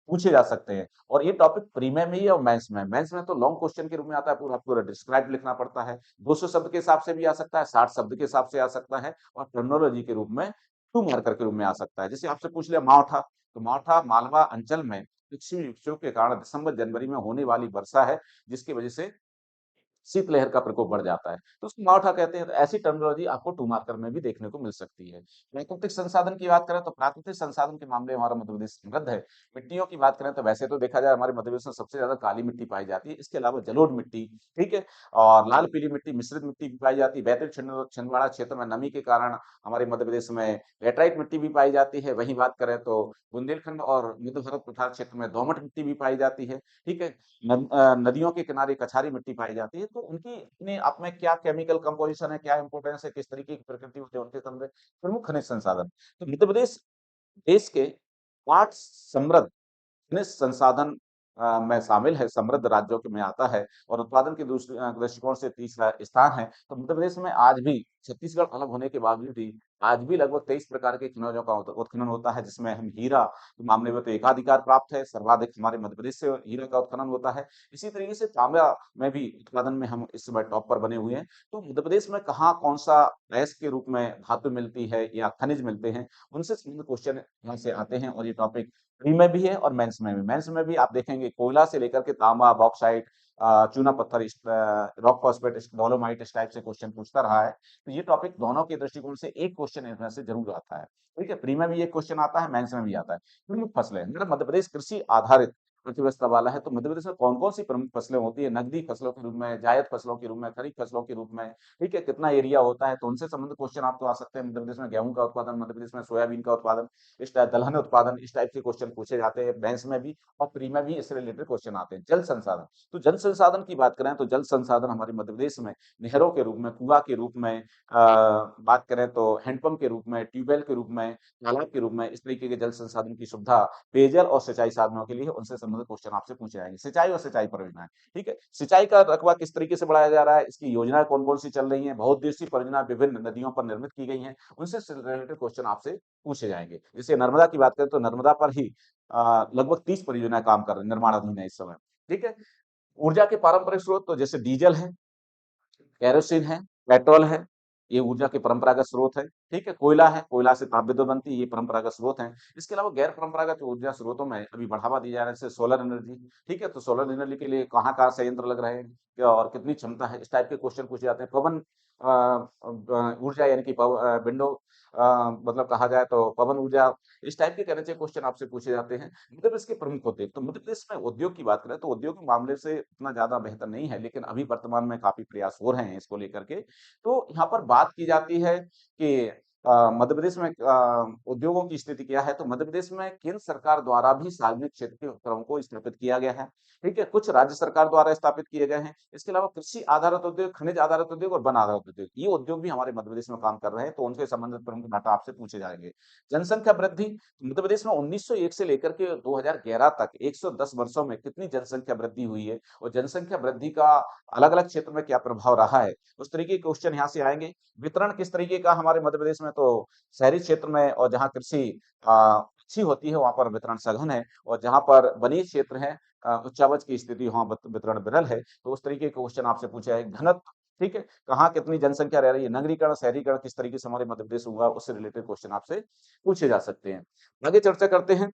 पूछे जा सकते हैं। और ये टॉपिक प्री में ही है और मेंस में। मेंस में तो लॉन्ग क्वेश्चन के रूप में आता है, पूरा पूरा डिस्क्राइब लिखना पड़ता है। 200 शब्द के हिसाब से भी आ सकता है, 60 शब्द के हिसाब से आ सकता है और टर्मिनोलॉजी के रूप में 2 मार्कर के रूप में आ सकता है। जैसे आपसे पूछ लिया मावठा, तो मावठा मालवा अंचल में पश्चिमी विक्षोभ के कारण दिसंबर जनवरी में होने वाली वर्षा है, जिसकी वजह से शीतलहर का प्रकोप बढ़ जाता है, तो उसको मावठा कहते हैं। तो ऐसी टर्मिनोलॉजी आपको 2 मार्कर में भी देखने को मिल सकती है। प्राकृतिक संसाधन की बात करें तो प्राकृतिक संसाधन के मामले में हमारा मध्य प्रदेश समृद्ध है। मिट्टियों की बात करें तो वैसे तो देखा जाए हमारे मध्य प्रदेश में सबसे ज्यादा काली मिट्टी पाई जाती है, इसके अलावा जलोढ़ मिट्टी, ठीक है, और लाल पीली मिट्टी, मिश्रित मिट्टी भी पाई जाती है। बैतूल छिंदवाड़ा क्षेत्र में नमी के कारण हमारे मध्य प्रदेश में लेटराइट मिट्टी भी पाई जाती है। वहीं बात करें तो बुंदेलखंड और मध्य भारत पठार क्षेत्र में दोमट मिट्टी भी पाई जाती है, ठीक है। नदियों के किनारे कछारी मिट्टी पाई जाती है। तो उनकी अपने आप में क्या केमिकल कंपोजिशन है, क्या इंपॉर्टेंस है, किस तरीके की प्रकृति होती है, उनके संबंध प्रमुख खनिज संसाधन। तो मध्य प्रदेश देश के 8 समृद्ध खनिज संसाधन में शामिल है, समृद्ध राज्यों के में आता है और उत्पादन के दृष्टिकोण से तीसरा स्थान है। तो मध्य प्रदेश में आज भी छत्तीसगढ़ अलग होने के बावजूद भी आज भी लगभग 23 प्रकार के खनिजों का उत्खनन होता है, जिसमें हम हीरा के मामले में तो एकाधिकार प्राप्त है, सर्वाधिक हमारे मध्य प्रदेश से हीरा का उत्खनन होता है। इसी तरीके से तांबा में भी उत्पादन में हम इस समय टॉप पर बने हुए हैं। तो मध्य प्रदेश में कहाँ कौन सा अयस्क के रूप में धातु मिलती है या खनिज मिलते हैं, उनसे संबंधित क्वेश्चन यहाँ से आते हैं और ये टॉपिक प्री में भी है और मेंस में भी। मेंस में भी आप देखेंगे कोयला से लेकर के तांबा, बॉक्साइट, चूना पत्थर, रॉक फॉस्फेट, डोलोमाइट, इस टाइप से क्वेश्चन पूछता रहा है। तो ये टॉपिक दोनों के दृष्टिकोण से एक क्वेश्चन इसमें से जरूर आता है, ठीक है। प्री में भी एक क्वेश्चन आता है, मेंस में भी आता है। प्रमुख फसलें, मेरा मध्य प्रदेश कृषि आधारित अर्थव्यवस्था वाला है, तो मध्य प्रदेश में कौन कौन सी प्रमुख फसलें होती है, नकदी फसलों के रूप में, जायद फसलों के रूप में, खरीफ फसलों के रूप में, ठीक है, कितना एरिया होता है, तो उनसे संबंधित क्वेश्चन आपको आ सकते हैं। मध्य प्रदेश में गेहूं का उत्पादन, मध्य प्रदेश में सोयाबीन का उत्पादन, इस टाइप दलहन उत्पादन, इस टाइप के क्वेश्चन पूछे जाते हैं। बैंक में भी और प्री में भी इससे रिलेटेड क्वेश्चन आते हैं। जल संसाधन, तो जल संसाधन की बात करें तो जल संसाधन हमारे मध्य प्रदेश में नहरों के रूप में, कुआं के रूप में, बात करें तो हैंडपंप के रूप में, ट्यूबवेल के रूप में, तालाब के रूप में, इस तरीके के जल संसाधन की सुविधा पेयजल और सिंचाई साधनों के लिए उनसे संबंधित क्वेश्चन आपसे पूछे जाएंगे। सिंचाई और सिंचाई परियोजनाएं, ठीक है, सिंचाई का रकबा किस तरीके से बढ़ाया जा रहा है, इसकी योजनाएं कौन कौन सी चल रही है, बहुउद्देशीय परियोजना विभिन्न नदियों पर निर्मित की गई है, उनसे रिलेटेड क्वेश्चन आपसे पूछे जाएंगे। जैसे नर्मदा की बात करें तो नर्मदा पर ही लगभग 30 परियोजनाएं काम कर रही है, निर्माणाधीन है इस समय, ठीक है। ऊर्जा के पारंपरिक स्रोत तो जैसे डीजल है, केरोसिन है, पेट्रोल है, ये ऊर्जा के परंपरागत स्रोत है, ठीक है। कोयला है, कोयला से ताप विद्युत बनती है, ये परंपरागत स्रोत है। इसके अलावा गैर परंपरागत ऊर्जा स्रोतों में अभी बढ़ावा दिया जा रहा है, जैसे सोलर एनर्जी, ठीक है। तो सोलर एनर्जी के लिए कहाँ-कहाँ संयंत्र लग रहे हैं और कितनी क्षमता है, इस टाइप के क्वेश्चन पूछे जाते हैं। पवन ऊर्जा यानी कि विंडो मतलब कहा जाए तो पवन ऊर्जा, इस टाइप के कहने चाहिए क्वेश्चन आपसे पूछे जाते हैं। मध्य प्रदेश के प्रमुख होते हैं, तो मध्य प्रदेश में उद्योग की बात करें तो उद्योग के मामले से उतना ज्यादा बेहतर नहीं है, लेकिन अभी वर्तमान में काफी प्रयास हो रहे हैं इसको लेकर के। तो यहाँ पर बात की जाती है कि मध्य प्रदेश में उद्योगों की स्थिति क्या है, तो मध्य प्रदेश में केंद्र सरकार द्वारा भी सार्वजनिक क्षेत्र के उपक्रमों को स्थापित किया गया है। ठीक है, कुछ राज्य सरकार द्वारा स्थापित किए गए हैं। इसके अलावा कृषि आधारित उद्योग, खनिज आधारित उद्योग और वन आधारित उद्योग, ये उद्योग भी हमारे मध्य प्रदेश में काम कर रहे हैं, तो उनसे संबंधित प्रमुख डाटा आपसे पूछे जाएंगे। जनसंख्या वृद्धि, मध्य प्रदेश में 1901 से लेकर के 2011 तक 110 वर्षों में कितनी जनसंख्या वृद्धि हुई है और जनसंख्या वृद्धि का अलग अलग क्षेत्र में क्या प्रभाव रहा है, उस तरीके के क्वेश्चन यहाँ से आएंगे। वितरण किस तरीके का हमारे मध्य प्रदेश में, तो शहरी क्षेत्र में और जहाँ कृषि अच्छी होती है वहां पर वितरण सघन है, और जहां पर वनीय क्षेत्र है, उच्चावच की स्थिति, वहां वितरण विरल है। तो उस तरीके के क्वेश्चन आपसे पूछा है। घनत्व, ठीक है, कहाँ कितनी जनसंख्या रह रही है, नगरीकरण शहरीकरण किस तरीके से हमारे मध्य प्रदेश होगा, उससे रिलेटेड क्वेश्चन आपसे पूछे जा सकते हैं। आगे चर्चा करते हैं।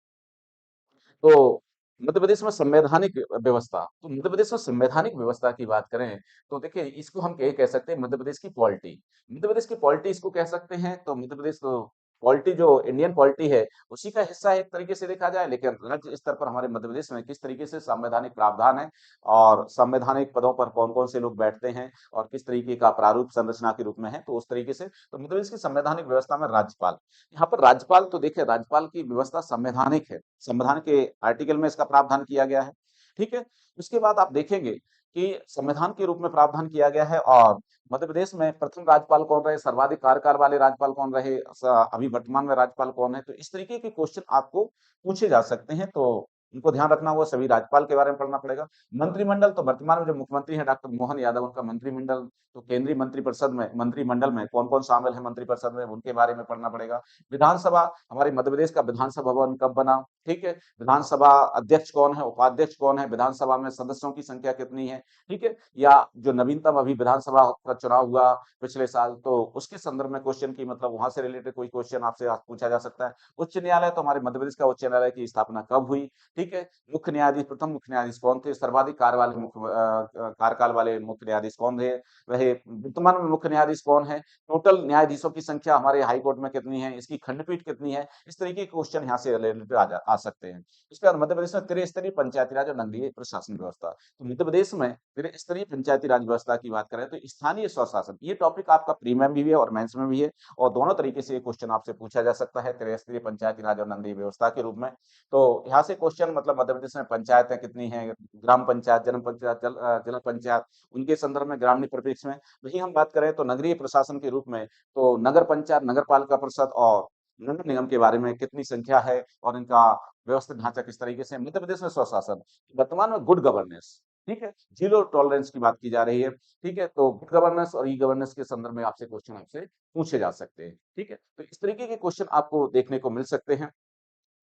तो मध्य प्रदेश में संवैधानिक व्यवस्था, तो मध्य प्रदेश में संवैधानिक व्यवस्था की बात करें तो देखिए इसको हम कह सकते हैं मध्य प्रदेश की पॉलिटी। मध्य प्रदेश की पॉलिटी इसको कह सकते हैं। तो मध्य प्रदेश तो पॉलिटी जो इंडियन पॉलिटी है उसी का हिस्सा है एक तरीके से देखा जाए, लेकिन राज्य स्तर पर हमारे मध्य प्रदेश में किस तरीके से संवैधानिक प्रावधान है और संवैधानिक पदों पर कौन कौन से लोग बैठते हैं और किस तरीके का प्रारूप संरचना के रूप में है, तो उस तरीके से तो मध्य प्रदेश की संवैधानिक व्यवस्था में राज्यपाल, यहाँ पर राज्यपाल तो देखिए राज्यपाल की व्यवस्था संवैधानिक है, संविधान के आर्टिकल में इसका प्रावधान किया गया है। ठीक है, उसके बाद आप देखेंगे कि संविधान के रूप में प्रावधान किया गया है। और मध्य प्रदेश में प्रथम राज्यपाल कौन रहे, सर्वाधिक कार्यकाल वाले राज्यपाल कौन रहे, अभी वर्तमान में राज्यपाल कौन है, तो इस तरीके के क्वेश्चन आपको पूछे जा सकते हैं। तो इनको ध्यान रखना होगा, सभी राज्यपाल के बारे में पढ़ना पड़ेगा। मंत्रिमंडल, तो वर्तमान में जो मुख्यमंत्री हैं डॉक्टर मोहन यादव, उनका मंत्रिमंडल, तो केंद्रीय मंत्रिपरिषद में, मंत्रिमंडल में कौन कौन शामिल है मंत्रिपरिषद में, उनके बारे में पढ़ना पड़ेगा। विधानसभा, हमारे मध्य प्रदेश का विधानसभा भवन कब बना, ठीक है, विधानसभा अध्यक्ष कौन है, उपाध्यक्ष कौन है, विधानसभा में सदस्यों की संख्या कितनी है, ठीक है, या जो नवीनतम अभी विधानसभा का चुनाव हुआ पिछले साल, तो उसके संदर्भ में क्वेश्चन की मतलब वहां से रिलेटेड कोई क्वेश्चन आपसे आज पूछा जा सकता है। उच्च न्यायालय, तो हमारे मध्य प्रदेश का उच्च न्यायालय की स्थापना कब हुई, ठीक है, मुख्य न्यायाधीश, प्रथम मुख्य न्यायाधीश कौन थे, सर्वाधिक कार्यकाल वाले मुख्य न्यायाधीश कौन थे, वह वर्तमान में मुख्य न्यायाधीश कौन है, टोटल न्यायाधीशों की संख्या हमारे हाई कोर्ट में कितनी है, इसकी खंडपीठ कितनी है, इस तरीके के क्वेश्चन यहाँ से रिलेटेड आ सकते हैं। इसके बाद मध्य प्रदेश में त्रिस्तरीय पंचायती राज और नगरीय प्रशासन व्यवस्था, तो मध्य प्रदेश में त्रिस्तरीय पंचायती राज व्यवस्था की बात करें तो स्थानीय स्वशासन, ये टॉपिक आपका प्री में भी है और मेंस में भी है, और दोनों तरीके से ये क्वेश्चन आपसे पूछा जा सकता है त्रिस्तरीय पंचायती राज और नगरीय व्यवस्था के रूप में। तो यहाँ से क्वेश्चन मतलब मध्य प्रदेश में पंचायतें कितनी हैं, ग्राम पंचायत, जनपद पंचायत, जिला पंचायत, उनके संदर्भ में ग्रामीण परिप्रेक्ष्य में। वही हम बात करें तो नगरीय प्रशासन के रूप में, तो नगर पंचायत, नगर पालिका परिषद और नगर निगम के बारे में कितनी संख्या है और इनका व्यवस्थित ढांचा किस तरीके से। मध्य प्रदेश में स्वशासन, वर्तमान में गुड गवर्नेंस, ठीक है, जीरो टॉलरेंस की बात की जा रही है, ठीक है, तो गुड गवर्नेंस और ई गवर्नेंस के संदर्भ में आपसे क्वेश्चन आपसे पूछे जा सकते हैं। ठीक है, तो इस तरीके के क्वेश्चन आपको देखने को मिल सकते हैं।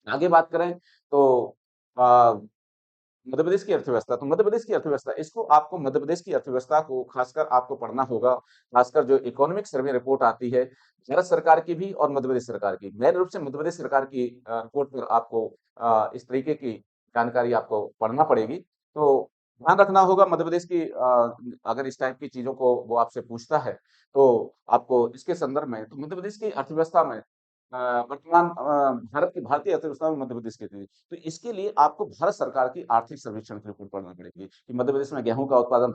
आगे बात करें तो आ, मध्य प्रदेश की अर्थव्यवस्था, तो मध्य प्रदेश की अर्थव्यवस्था, इसको आपको मध्य प्रदेश की अर्थव्यवस्था को खासकर आपको पढ़ना होगा, खासकर जो इकोनॉमिक सर्वे रिपोर्ट आती है भारत सरकार की भी और मध्य प्रदेश सरकार की, मेन रूप से मध्य प्रदेश सरकार की रिपोर्ट पर आपको इस तरीके की जानकारी आपको पढ़ना पड़ेगी। तो ध्यान रखना होगा मध्य प्रदेश की अगर इस टाइप की चीजों को वो आपसे पूछता है तो आपको इसके संदर्भ में, तो मध्य प्रदेश की अर्थव्यवस्था में वर्तमान भारत की भारतीय अर्थव्यवस्था में मध्य प्रदेश की थी, तो इसके लिए आपको भारत सरकार की आर्थिक सर्वेक्षण की रिपोर्ट पढ़ना पड़ेगी कि मध्य प्रदेश में गेहूं का उत्पादन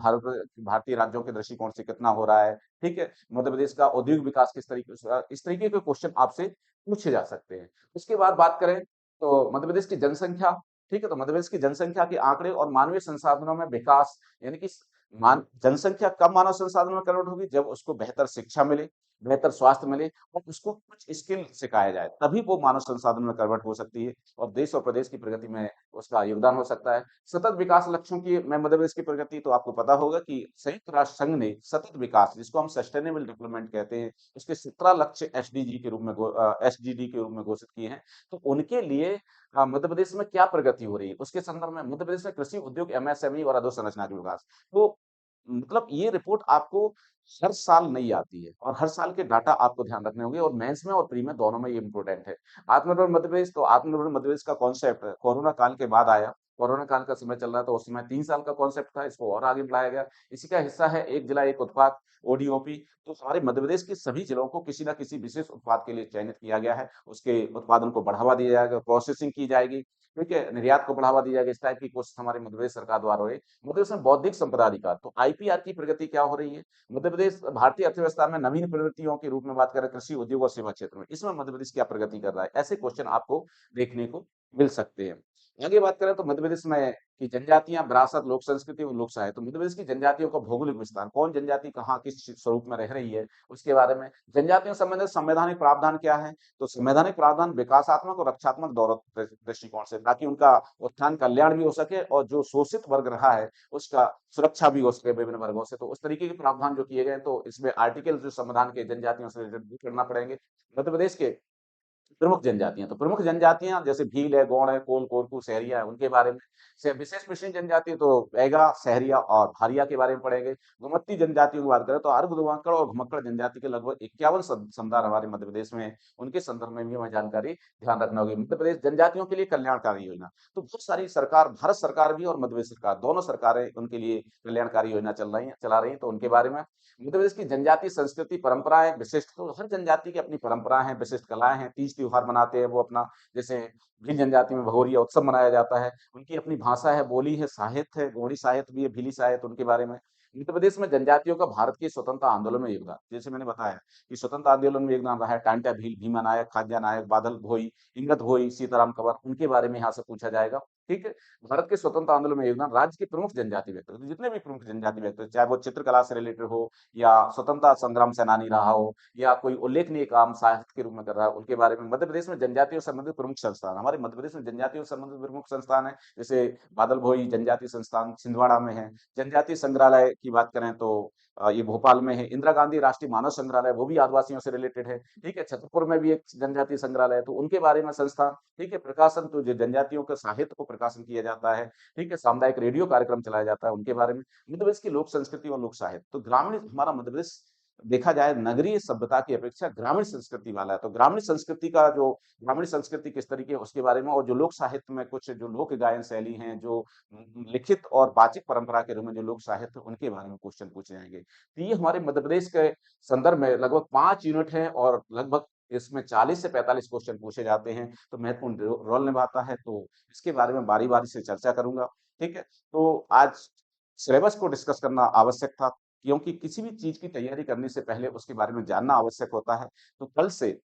भारतीय राज्यों के दृष्टिकोण से कितना हो रहा है, ठीक है, मध्य प्रदेश का औद्योगिक विकास किस तरीके से, इस तरीके के क्वेश्चन आपसे पूछे जा सकते हैं। उसके बाद बात करें तो मध्य प्रदेश की जनसंख्या, ठीक है, तो मध्य प्रदेश की जनसंख्या के आंकड़े और मानवीय संसाधनों में विकास, यानी कि मान जनसंख्या कब मानव संसाधन में कन्वर्ट होगी, जब उसको बेहतर शिक्षा मिले, बेहतर स्वास्थ्य मिले और उसको कुछ स्किल सिखाया जाए, तभी वो मानव संसाधन में कन्वर्ट हो सकती है और देश और प्रदेश की प्रगति में उसका योगदान हो सकता है। सतत विकास लक्ष्यों की में मध्य प्रदेश की प्रगति, तो आपको पता होगा कि संयुक्त राष्ट्र संघ ने सतत विकास, जिसको हम सस्टेनेबल डेवलपमेंट कहते हैं, उसके 17 लक्ष्य एसडीजी के रूप में एसडीडी के रूप में घोषित किए हैं। तो उनके लिए मध्य प्रदेश में क्या प्रगति हो रही है उसके संदर्भ में मध्य प्रदेश में कृषि उद्योग, एमएसएमई और अधोसंरचना के विकास, तो मतलब ये रिपोर्ट आपको हर साल नहीं आती है और हर साल के डाटा आपको ध्यान रखने होंगे और मेंस में और प्री में दोनों में ये इंपॉर्टेंट है। आत्मनिर्भर मध्य प्रदेश, तो आत्मनिर्भर मध्य प्रदेश का कॉन्सेप्ट कोरोना काल के बाद आया, कोरोना काल का समय चल रहा था, उस समय 3 साल का कॉन्सेप्ट था, इसको और आगे बढ़ाया गया। इसी का हिस्सा है एक जिला एक उत्पाद ओडीओपी। तो हमारे मध्य प्रदेश के सभी जिलों को किसी न किसी विशेष उत्पाद के लिए चयनित किया गया है। उसके उत्पादन को बढ़ावा दिया जाएगा, प्रोसेसिंग की जाएगी, ठीक है? निर्यात को बढ़ावा दिया जाएगा। इस टाइप की कोशिश हमारी मध्य प्रदेश सरकार द्वारा हो रही है। मध्य प्रदेश में बौद्धिक संपदा अधिकार, तो आईपीआर की प्रगति क्या हो रही है? मध्य प्रदेश भारतीय अर्थव्यवस्था में नवीन प्रवृत्तियों के रूप में बात करें, कृषि, उद्योग और सेवा क्षेत्र में, इसमें मध्य प्रदेश क्या प्रगति कर रहा है? ऐसे क्वेश्चन आपको देखने को मिल सकते हैं। आगे बात करें तो मध्य प्रदेश में की जनजातियां, विरासत, लोक संस्कृति और लोक साहित्य। तो मध्य प्रदेश की जनजातियों का भौगोलिक विस्तार, कौन जनजाति कहाँ किस स्वरूप में रह रही है, उसके बारे में। जनजातियों से संबंधित संवैधानिक प्रावधान क्या है? तो संवैधानिक प्रावधान विकासात्मक और रक्षात्मक दृष्टिकोण से, ताकि उनका उत्थान कल्याण भी हो सके और जो शोषित वर्ग रहा है उसका सुरक्षा भी हो सके विभिन्न वर्गों से। तो उस तरीके के प्रावधान जो किए गए, तो इसमें आर्टिकल जो संविधान के जनजातियों से रिलेटेड करना पड़ेंगे। मध्य प्रदेश के प्रमुख जनजातियां, तो प्रमुख जनजातियां जैसे भील है, गौड़ है, कोल, कोरकू, सहरिया है, उनके बारे में। से विशेष पिछड़ी जनजाति तो बैगा, सहरिया और भारिया के बारे में पढ़ेंगे। घुमत्ती जनजातियों की बात करें तो अर्घ, दुआंकड़ और घुमक्कड़ जनजाति के लगभग 51 समुदाय हमारे मध्य प्रदेश में हैं। उनके संदर्भ में भी हमें जानकारी ध्यान रखना होगी। मध्य प्रदेश जनजातियों के लिए कल्याणकारी योजना, तो बहुत सारी सरकार, भारत सरकार भी और मध्य प्रदेश सरकार, दोनों सरकारें उनके लिए कल्याणकारी योजना चला रही हैं। तो उनके बारे में मध्य प्रदेश की जनजातीय संस्कृति परंपराएं विशिष्ट, तो हर जनजाति की अपनी परंपराएं हैं, विशिष्ट कलाएं हैं। तीज त्योहार मनाते हैं वो अपना, जैसे भील जनजाति में भगोरिया उत्सव मनाया जाता है। उनकी अपनी भाषा है, बोली है, साहित्य है, गोंडी साहित्य भी है, भीली साहित्य, उनके बारे में। मध्य प्रदेश में जनजातियों का भारत के स्वतंत्रता आंदोलन में योगदान, जैसे मैंने बताया कि स्वतंत्रता आंदोलन में योगदान रहा है। टांट्या भील, भीमा नायक, खाद्या नायक, बादल भोई, इंगत भोई, सीताराम कंवर, उनके बारे में यहाँ से पूछा जाएगा। ठीक है? भारत के स्वतंत्रता आंदोलन में योगदान राज्य के प्रमुख जनजाति व्यक्ति, तो जितने भी प्रमुख जनजाति व्यक्ति, चाहे वो चित्रकला से रिलेटेड हो या स्वतंत्रता संग्राम सेनानी रहा हो या कोई उल्लेखनीय काम साहित्य के रूप में कर रहा है, उनके बारे में। मध्य प्रदेश में जनजातियों से संबंधित प्रमुख संस्थान, हमारे मध्य प्रदेश में जनजातियों से संबंधित प्रमुख संस्थान है, जैसे बादल भोई जनजाति संस्थान छिंदवाड़ा में है। जनजातीय संग्रहालय की बात करें तो ये भोपाल में है। इंदिरा गांधी राष्ट्रीय मानव संग्रहालय, वो भी आदिवासियों से रिलेटेड है। ठीक है? छतरपुर में भी एक जनजातीय संग्रहालय है, तो उनके बारे में संस्था। ठीक है? प्रकाशन तो जो जनजातियों के साहित्य को प्रकाशन किया जाता है। ठीक है? सामुदायिक रेडियो कार्यक्रम चलाया जाता है, उनके बारे में। मध्य प्रदेश की लोक संस्कृति और लोक साहित्य, तो ग्रामीण हमारा मध्य प्रदेश देखा जाए नगरीय सभ्यता की अपेक्षा ग्रामीण संस्कृति वाला है। तो ग्रामीण संस्कृति का जो, ग्रामीण संस्कृति किस तरीके है उसके बारे में, और जो लोक साहित्य में कुछ जो लोक गायन शैली हैं, जो लिखित और वाचिक परंपरा के रूप में जो लोक साहित्य, उनके बारे में क्वेश्चन पूछे जाएंगे। तो ये हमारे मध्य प्रदेश के संदर्भ में लगभग 5 यूनिट है और लगभग इसमें 40 से 45 क्वेश्चन पूछे जाते हैं, तो महत्वपूर्ण रोल निभाता है। तो इसके बारे में बारी बारी से चर्चा करूंगा। ठीक है? तो आज सिलेबस को डिस्कस करना आवश्यक था, क्योंकि किसी भी चीज की तैयारी करने से पहले उसके बारे में जानना आवश्यक होता है। तो कल से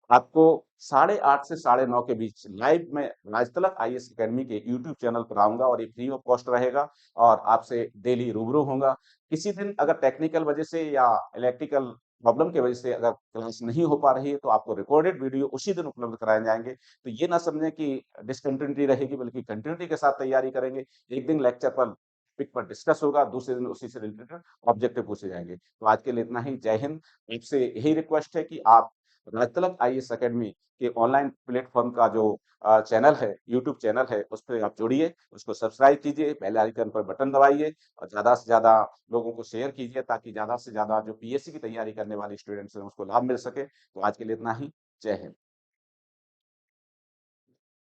आपको 8:30 से 9:30 के बीच लाइव में राजतलक आईएएस एकेडमी के यूट्यूब चैनल पर आऊंगा, और ये फ्री ऑफ कॉस्ट रहेगा और आपसे डेली रूबरू होऊंगा। किसी दिन अगर टेक्निकल वजह से या इलेक्ट्रिकल प्रॉब्लम की वजह से अगर क्लास नहीं हो पा रही है, तो आपको रिकॉर्डेड वीडियो उसी दिन उपलब्ध कराए जाएंगे। तो ये ना समझें कि डिसकंटिन्यूटी रहेगी, बल्कि कंटिन्यूटी के साथ तैयारी करेंगे। एक दिन लेक्चर पर टॉपिक पर डिस्कस होगा, दूसरे दिन उसी से रिलेटेड ऑब्जेक्टिव पूछे जाएंगे। तो आज के लिए इतना ही। जय हिंद। आपसे यही रिक्वेस्ट है कि आप राजतलक आईएएस एकेडमी के ऑनलाइन प्लेटफॉर्म का जो चैनल है, यूट्यूब चैनल है, उस पर आप जुड़िए, उसको सब्सक्राइब कीजिए, बेल आइकन पर बटन दबाइए और ज्यादा से ज्यादा लोगों को शेयर कीजिए, ताकि ज्यादा से ज्यादा जो पीएससी की तैयारी करने वाले स्टूडेंट्स हैं उसको लाभ मिल सके। तो आज के लिए इतना ही। जय हिंद।